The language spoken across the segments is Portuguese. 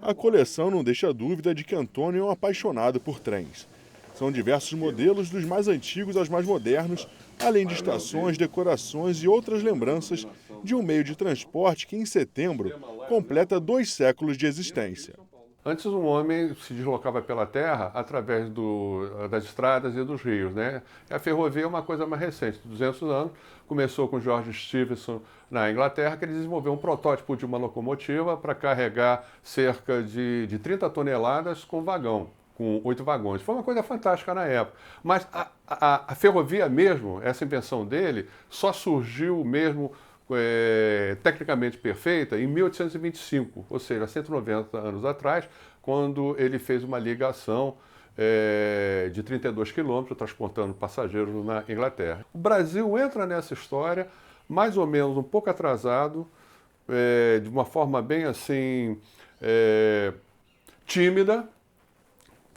A coleção não deixa dúvida de que Antônio é um apaixonado por trens. São diversos modelos, dos mais antigos aos mais modernos, além de estações, decorações e outras lembranças de um meio de transporte que, em setembro, completa 2 séculos de existência. Antes um homem se deslocava pela terra através das estradas e dos rios, né? A ferrovia é uma coisa mais recente, 200 anos. Começou com George Stephenson na Inglaterra, que ele desenvolveu um protótipo de uma locomotiva para carregar cerca de 30 toneladas com vagão, com 8 vagões. Foi uma coisa fantástica na época. Mas a ferrovia mesmo, essa invenção dele, só surgiu mesmo tecnicamente perfeita em 1825, ou seja, 190 anos atrás, quando ele fez uma ligação de 32 quilômetros, transportando passageiros na Inglaterra. O Brasil entra nessa história mais ou menos um pouco atrasado, de uma forma bem assim tímida.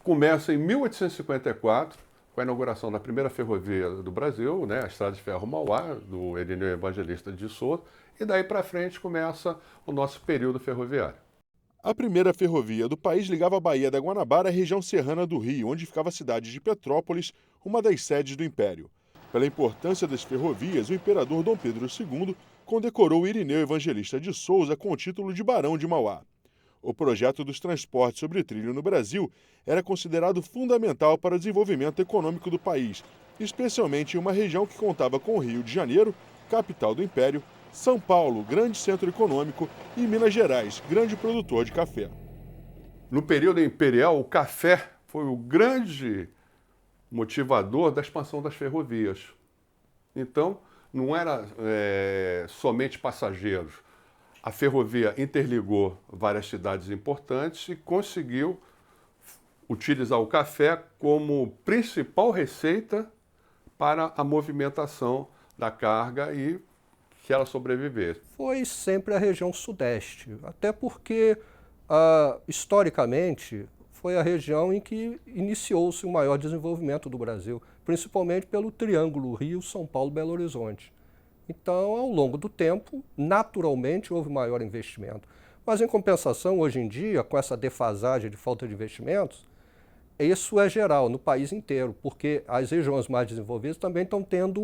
Começa em 1854, com a inauguração da primeira ferrovia do Brasil, né, a Estrada de Ferro Mauá, do Irineu Evangelista de Souza, e daí para frente começa o nosso período ferroviário. A primeira ferrovia do país ligava a Baía da Guanabara à região serrana do Rio, onde ficava a cidade de Petrópolis, uma das sedes do Império. Pela importância das ferrovias, o imperador Dom Pedro II condecorou Irineu Evangelista de Souza com o título de Barão de Mauá. O projeto dos transportes sobre trilho no Brasil era considerado fundamental para o desenvolvimento econômico do país, especialmente em uma região que contava com o Rio de Janeiro, capital do Império, São Paulo, grande centro econômico, e Minas Gerais, grande produtor de café. No período imperial, o café foi o grande motivador da expansão das ferrovias. Então, não era somente passageiros. A ferrovia interligou várias cidades importantes e conseguiu utilizar o café como principal receita para a movimentação da carga e que ela sobrevivesse. Foi sempre a região sudeste, até porque, historicamente, foi a região em que iniciou-se o maior desenvolvimento do Brasil, principalmente pelo Triângulo Rio, São Paulo, Belo Horizonte. Então, ao longo do tempo, naturalmente, houve maior investimento. Mas, em compensação, hoje em dia, com essa defasagem de falta de investimentos, isso é geral no país inteiro, porque as regiões mais desenvolvidas também estão tendo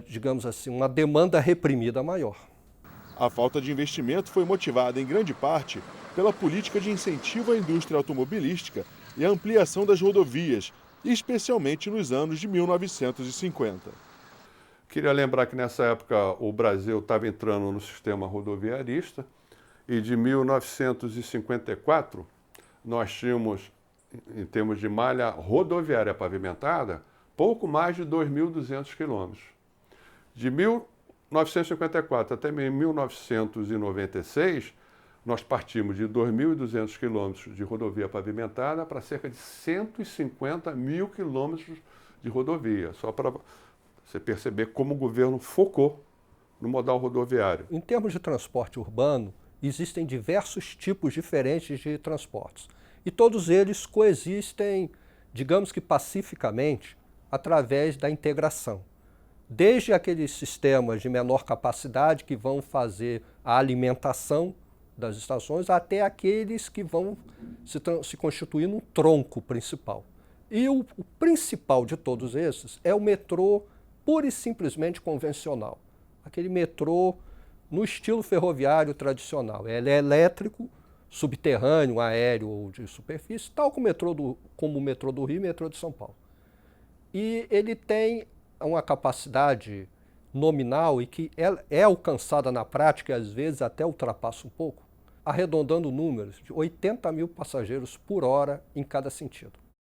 digamos assim, uma demanda reprimida maior. A falta de investimento foi motivada, em grande parte, pela política de incentivo à indústria automobilística e a ampliação das rodovias, especialmente nos anos de 1950. Queria lembrar que nessa época o Brasil estava entrando no sistema rodoviarista e de 1954 nós tínhamos, em termos de malha rodoviária pavimentada, pouco mais de 2.200 quilômetros. De 1954 até 1996, nós partimos de 2.200 quilômetros de rodovia pavimentada para cerca de 150 mil quilômetros de rodovia, só para você perceber como o governo focou no modal rodoviário. Em termos de transporte urbano, existem diversos tipos diferentes de transportes. E todos eles coexistem, digamos que pacificamente, através da integração. Desde aqueles sistemas de menor capacidade que vão fazer a alimentação das estações, até aqueles que vão se constituir no tronco principal. E o principal de todos esses é o metrô pura e simplesmente convencional. Aquele metrô no estilo ferroviário tradicional. Ele é elétrico, subterrâneo, aéreo ou de superfície, tal como o metrô do Rio e o metrô de São Paulo. E ele tem uma capacidade nominal e que é alcançada na prática e às vezes até ultrapassa um pouco, arredondando números de 80 mil passageiros por hora em cada sentido.